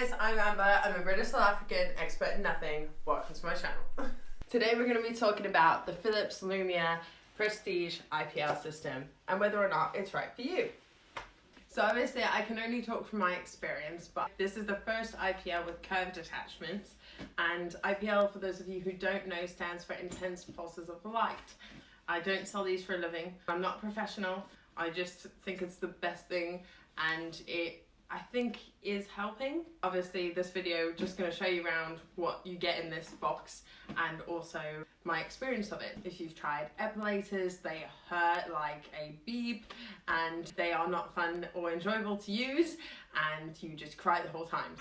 guys, I'm Amber. I'm a British South African expert in nothing. Welcome to my channel. Today we're going to be talking about the Phillips LUMEA Prestige IPL system and whether or not it's right for you. So obviously I can only talk from my experience, but this is the first IPL with curved attachments, and IPL, for those of you who don't know, stands for Intense Pulses of Light. I don't sell these for a living. I'm not professional. I just think it's the best thing, and I think is helping. Obviously this video just going to show you around what you get in this box and also my experience of it. If you've tried epilators, they hurt like a beep and they are not fun or enjoyable to use, and you just cry the whole time.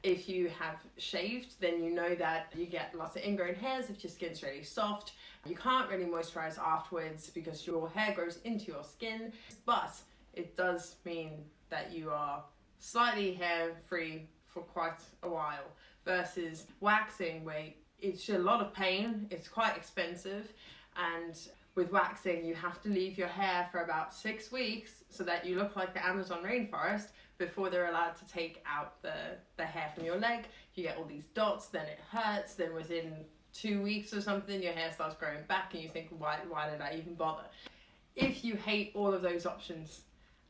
If you have shaved, then you know that you get lots of ingrown hairs if your skin's really soft. You can't really moisturize afterwards because your hair grows into your skin, but it does mean that you are slightly hair free for quite a while, versus waxing where it's a lot of pain, it's quite expensive, and with waxing you have to leave your hair for about 6 weeks so that you look like the Amazon rainforest before they're allowed to take out the hair from your leg. You get all these dots, then it hurts, then within 2 weeks or something your hair starts growing back and you think, why did I even bother? If you hate all of those options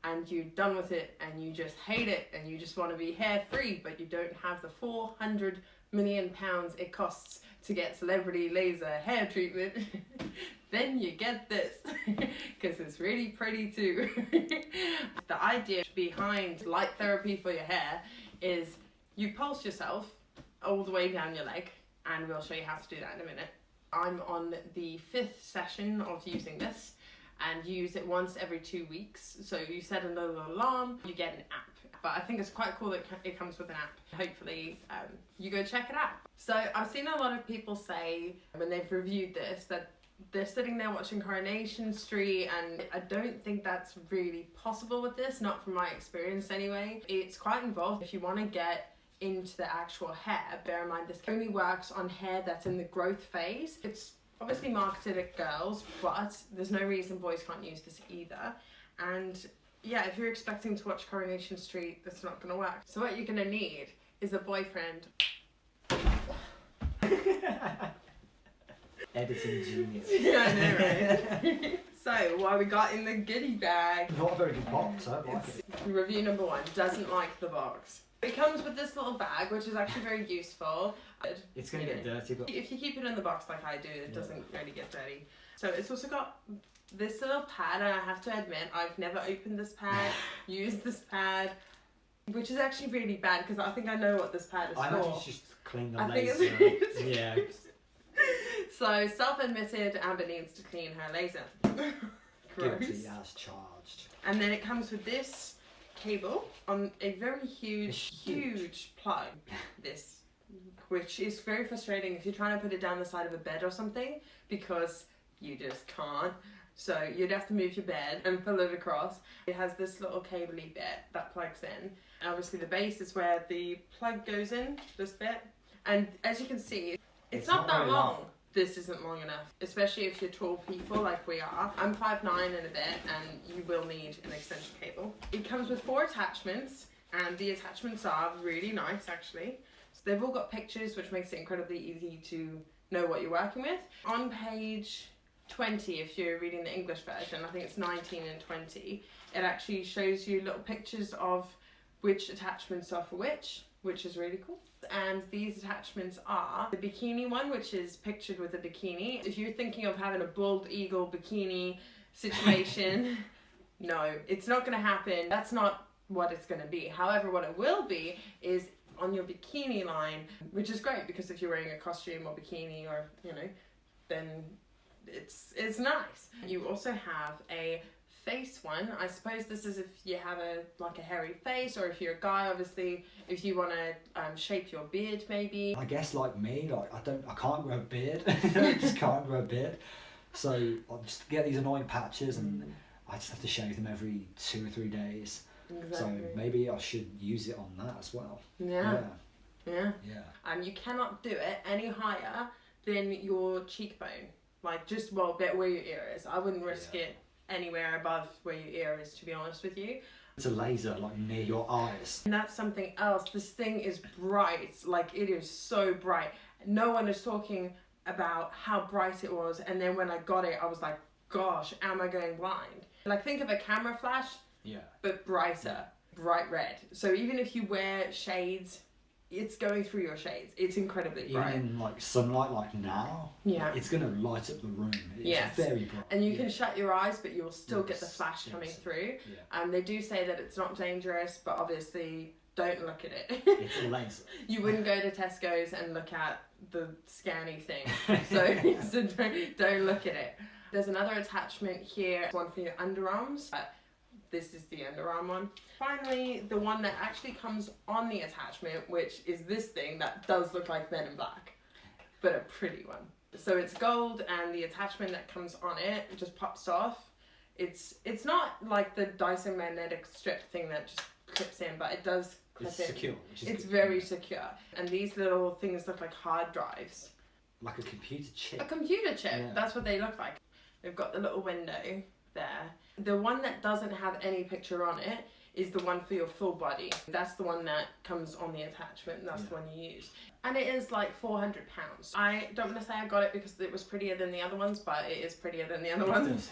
and you're done with it and you just hate it and you just want to be hair free, but you don't have the 400 million pounds it costs to get celebrity laser hair treatment, then you get this, because it's really pretty too. The idea behind light therapy for your hair is you pulse yourself all the way down your leg, and we'll show you how to do that in a minute. I'm on the 5th session of using this, and you use it once every 2 weeks. So you set another alarm, you get an app. But I think it's quite cool that it comes with an app. Hopefully you go check it out. So I've seen a lot of people say when they've reviewed this that they're sitting there watching Coronation Street, and I don't think that's really possible with this, not from my experience anyway. It's quite involved if you want to get into the actual hair. Bear in mind this only works on hair that's in the growth phase. It's obviously marketed at girls, but there's no reason boys can't use this either. And yeah, if you're expecting to watch Coronation Street, that's not gonna work. So what you're gonna need is a boyfriend. Editing genius. Yeah, I know, right? So what we got in the goodie bag? Not a very good box, I like it. Review number 1, doesn't like the box. It comes with this little bag, which is actually very useful. It's going to get dirty, but if you keep it in the box like I do, it doesn't really get dirty. So it's also got this little pad, and I have to admit, I've never opened this pad, used this pad, which is actually really bad because I think I know what this pad is for. I imagine it's just clean the I think laser. it's Yeah. So self-admitted, Amber needs to clean her laser. Gross. Guilty as charged. And then it comes with this cable on a very huge plug, this, which is very frustrating if you're trying to put it down the side of a bed or something, because you just can't. So you'd have to move your bed and pull it across. It has this little cabley bit that plugs in. And obviously the base is where the plug goes in, this bit. And as you can see, it's not that long. This isn't long enough, especially if you're tall people like we are. I'm 5'9" and a bit, and you will need an extension cable. It comes with 4 attachments, and the attachments are really nice actually. So they've all got pictures, which makes it incredibly easy to know what you're working with. On page 20, if you're reading the English version, I think it's 19 and 20, it actually shows you little pictures of which attachments are for which is really cool. And these attachments are the bikini one, which is pictured with a bikini. If you're thinking of having a bald eagle bikini situation, no, it's not going to happen. That's not what it's going to be. However, what it will be is on your bikini line, which is great because if you're wearing a costume or bikini, or then it's nice. You also have a face one. I suppose this is if you have a hairy face, or if you're a guy, obviously if you want to shape your beard maybe. I guess like me, I can't grow a beard. I just can't grow a beard. So I'll just get these annoying patches, and I just have to shave them every 2 or 3 days. Exactly. So maybe I should use it on that as well. Yeah. And you cannot do it any higher than your cheekbone. Like just where your ear is. I wouldn't risk it anywhere above where your ear is, to be honest with you. It's a laser like near your eyes. And that's something else. This thing is bright, like it is so bright. No one is talking about how bright it was, and then when I got it, I was like, gosh, am I going blind? Like, think of a camera flash, but brighter, bright red. So even if you wear shades, it's going through your shades. It's incredibly bright. Even in like sunlight, like now, it's gonna light up the room. It's very bright. And you can shut your eyes, but you'll still get the flash coming through. They do say that it's not dangerous, but obviously don't look at it. It's a laser. You wouldn't go to Tesco's and look at the scanny thing, so don't look at it. There's another attachment here, one for your underarms. This is the underarm one. Finally, the one that actually comes on the attachment, which is this thing that does look like Men in Black, but a pretty one. So it's gold, and the attachment that comes on it just pops off. It's not like the Dyson magnetic strip thing that just clips in, but it does clip in. It's secure. It's very secure. And these little things look like hard drives. Like a computer chip. A computer chip, that's what they look like. They've got the little window there. The one that doesn't have any picture on it is the one for your full body. That's the one that comes on the attachment. That's the one you use. And it is like £400. I don't want to say I got it because it was prettier than the other ones, but it is prettier than the other ones.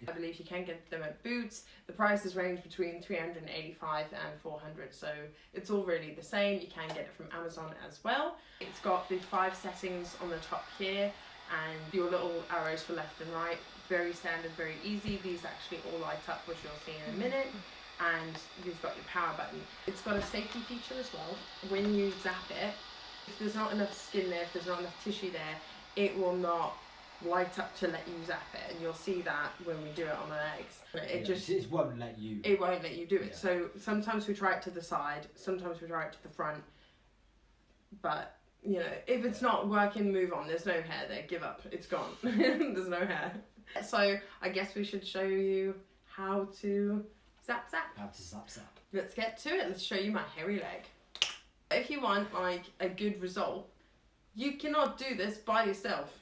I believe you can get them at Boots. The prices range between $385 and $400, so it's all really the same. You can get it from Amazon as well. It's got the 5 settings on the top here, and your little arrows for left and right. Very standard, very easy. These actually all light up, which you'll see in a minute. And you've got your power button. It's got a safety feature as well. When you zap it, if there's not enough skin there, if there's not enough tissue there, it will not light up to let you zap it, and you'll see that when we do it on the legs. It won't let you. It won't let you do it. So sometimes we try it to the side, sometimes we try it to the front. But you know, if it's not working, move on. There's no hair there. Give up. It's gone. There's no hair. So I guess we should show you how to zap. How to zap. Let's get to it. Let's show you my hairy leg. If you want like a good result, you cannot do this by yourself.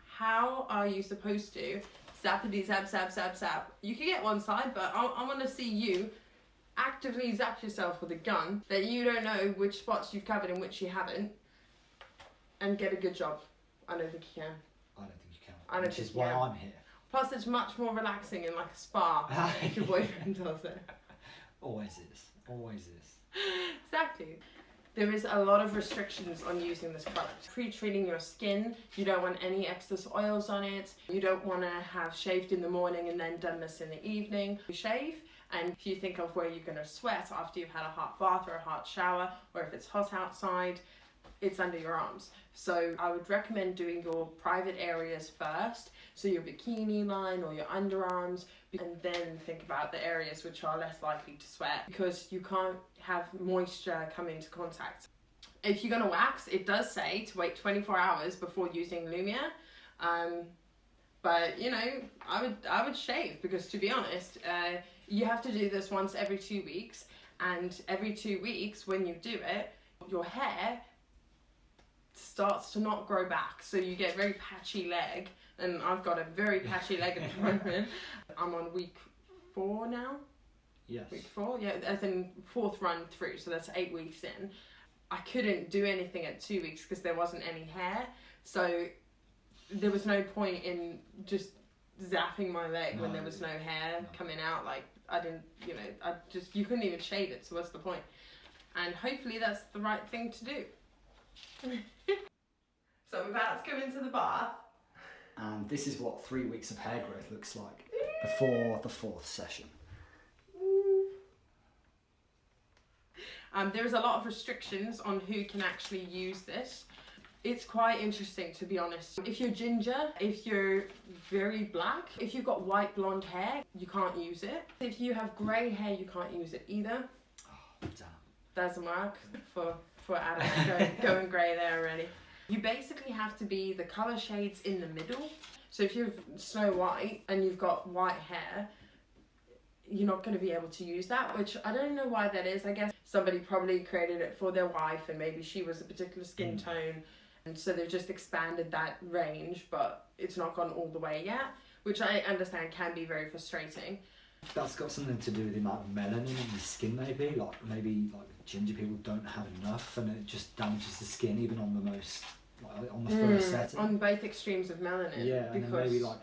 How are you supposed to zappity zap? You can get one side, but I want to see you actively zap yourself with a gun that you don't know which spots you've covered and which you haven't, and get a good job. I don't think you can. I don't think you can. Which is why I'm here. Plus, it's much more relaxing in like a spa if your boyfriend does it. Always is. Exactly. There is a lot of restrictions on using this product. Pre-treating your skin, you don't want any excess oils on it. You don't want to have shaved in the morning and then done this in the evening. You shave, and if you think of where you're going to sweat after you've had a hot bath or a hot shower, or if it's hot outside, it's under your arms. So I would recommend doing your private areas first, so your bikini line or your underarms, and then think about the areas which are less likely to sweat, because you can't have moisture come into contact. If you're going to wax, it does say to wait 24 hours before using LUMEA, but you know, I would shave, because to be honest, you have to do this once every 2 weeks, and every 2 weeks when you do it, your hair starts to not grow back, so you get very patchy leg, and I've got a very patchy leg at the moment. I'm on week 4 now. Yes. Week 4, yeah, as in 4th run through, so that's 8 weeks in. I couldn't do anything at 2 weeks because there wasn't any hair, so there was no point in just zapping my leg when there was no hair coming out. Like, I didn't, you know, you couldn't even shave it, so what's the point? And hopefully that's the right thing to do. So I'm about to go into the bath. And this is what 3 weeks of hair growth looks like before the 4th session. There's a lot of restrictions on who can actually use this. It's quite interesting, to be honest. If you're ginger, if you're very black, if you've got white blonde hair, you can't use it. If you have grey hair, you can't use it either. Oh, damn. Doesn't work for Adam. Going grey there already. You basically have to be the colour shades in the middle. So if you're Snow White and you've got white hair, you're not going to be able to use that, which I don't know why that is. I guess somebody probably created it for their wife, and maybe she was a particular skin tone, and so they've just expanded that range, but it's not gone all the way yet, which I understand can be very frustrating. That's got something to do with the amount of melanin in the skin, maybe. Maybe ginger people don't have enough, and it just damages the skin even on the most, on the first setting. On both extremes of melanin. Yeah, and then maybe like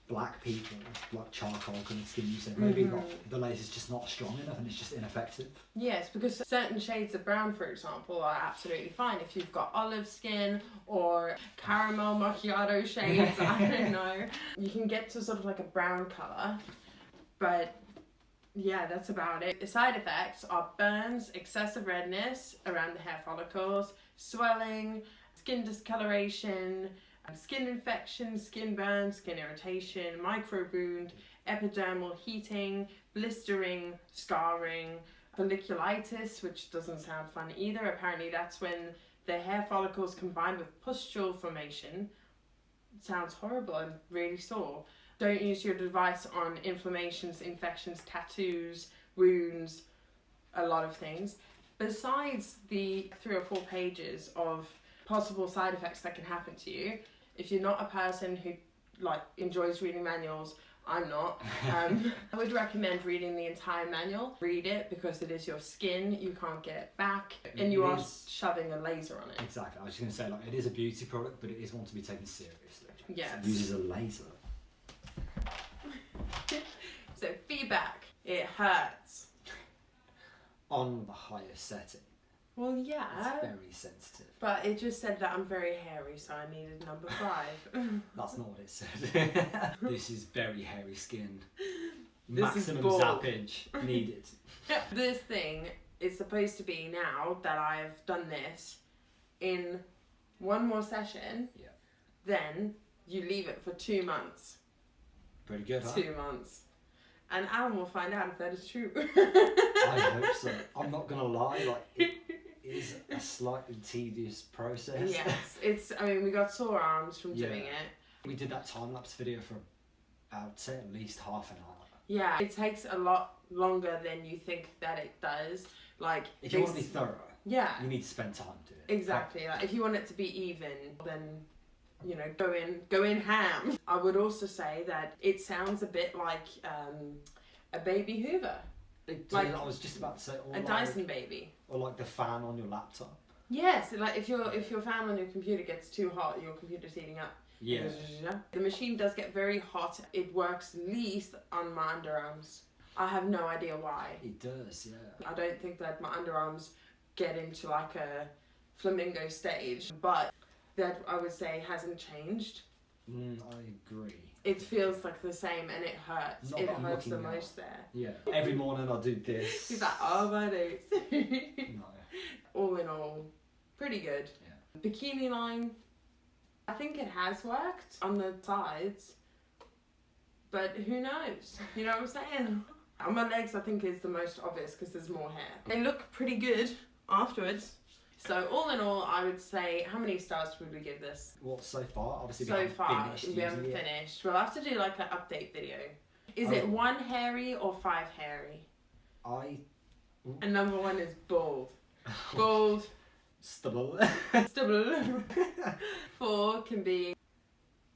black people, like charcoal kind of skin, you said, maybe the laser's just not strong enough and it's just ineffective. Yes, because certain shades of brown, for example, are absolutely fine. If you've got olive skin or caramel macchiato shades, I don't know, you can get to sort of like a brown colour, but yeah, that's about it. The side effects are burns, excessive redness around the hair follicles, swelling, skin discoloration, skin infection, skin burn, skin irritation, micro wound, epidermal heating, blistering, scarring, folliculitis, which doesn't sound fun either. Apparently that's when the hair follicles combine with pustule formation. It sounds horrible and really sore. Don't use your device on inflammations, infections, tattoos, wounds, a lot of things. Besides the 3 or 4 pages of possible side effects that can happen to you, if you're not a person who enjoys reading manuals, I'm not, I would recommend reading the entire manual. Read it because it is your skin, you can't get it back, and you are shoving a laser on it. Exactly, I was just going to say, it is a beauty product, but it is one to be taken seriously. Yes. It uses a laser. So feedback, it hurts. On the highest setting. Well, yeah. It's very sensitive. But it just said that I'm very hairy, so I needed number 5. That's not what it said. This is very hairy skin. This Maximum is zappage needed. This thing is supposed to be, now that I've done this, in 1 more session, then you leave it for 2 months. Pretty good, huh? 2 months. And Alan will find out if that is true. I hope so. I'm not going to lie, it is a slightly tedious process. Yes, we got sore arms from doing it. We did that time-lapse video for, I would say, at least half an hour. Yeah, it takes a lot longer than you think that it does. If you want to be thorough, you need to spend time doing it. Exactly. If you want it to be even, then go in ham. I would also say that it sounds a bit like a baby Hoover. I was just about to say, a Dyson baby. Or the fan on your laptop. Yes, if your fan on your computer gets too hot, your computer's heating up. Yeah. The machine does get very hot. It works least on my underarms. I have no idea why. It does, yeah. I don't think that my underarms get into a flamingo stage, but that I would say hasn't changed. I agree. It feels the same and it hurts. Not it that I'm hurts the looking at. most there. Yeah. Every morning I'll do this. He's like, oh my days. No. All in all, pretty good. Yeah. Bikini line, I think it has worked on the sides, but who knows? You know what I'm saying? On my legs, I think is the most obvious because there's more hair. They look pretty good afterwards. So all in all, I would say, how many stars would we give this? What, so far? Obviously we haven't finished. We'll have to do an update video. Is it 1 hairy or 5 hairy? And number 1 is bald. Bald. Stubble. Stubble. 4 can be...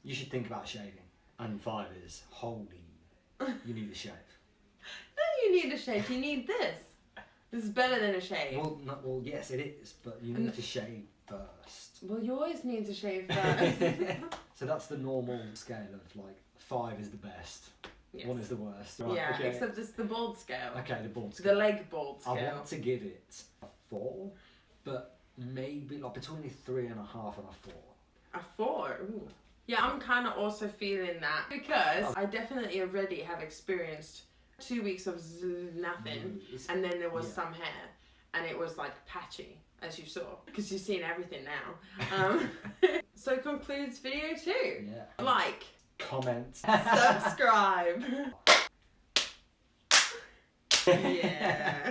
You should think about shaving. And 5 is, holy, you need a shave. No, you need a shave. You need this. This is better than a shave. Well, yes, it is, but you need to shave first. Well, you always need to shave first. So that's the normal scale of 5 is the best, 1 is the worst. Right, yeah, okay. Except it's the bald scale. Okay, the bald scale. The leg bald scale. I want to give it a 4, but maybe between a 3.5 and a 4. A 4? Ooh. Yeah, I'm kind of also feeling that because I definitely already have experienced 2 weeks of nothing, and then there was some hair, and it was patchy, as you saw, because you've seen everything now. So concludes video 2. Yeah. Like, comment, subscribe. Yeah.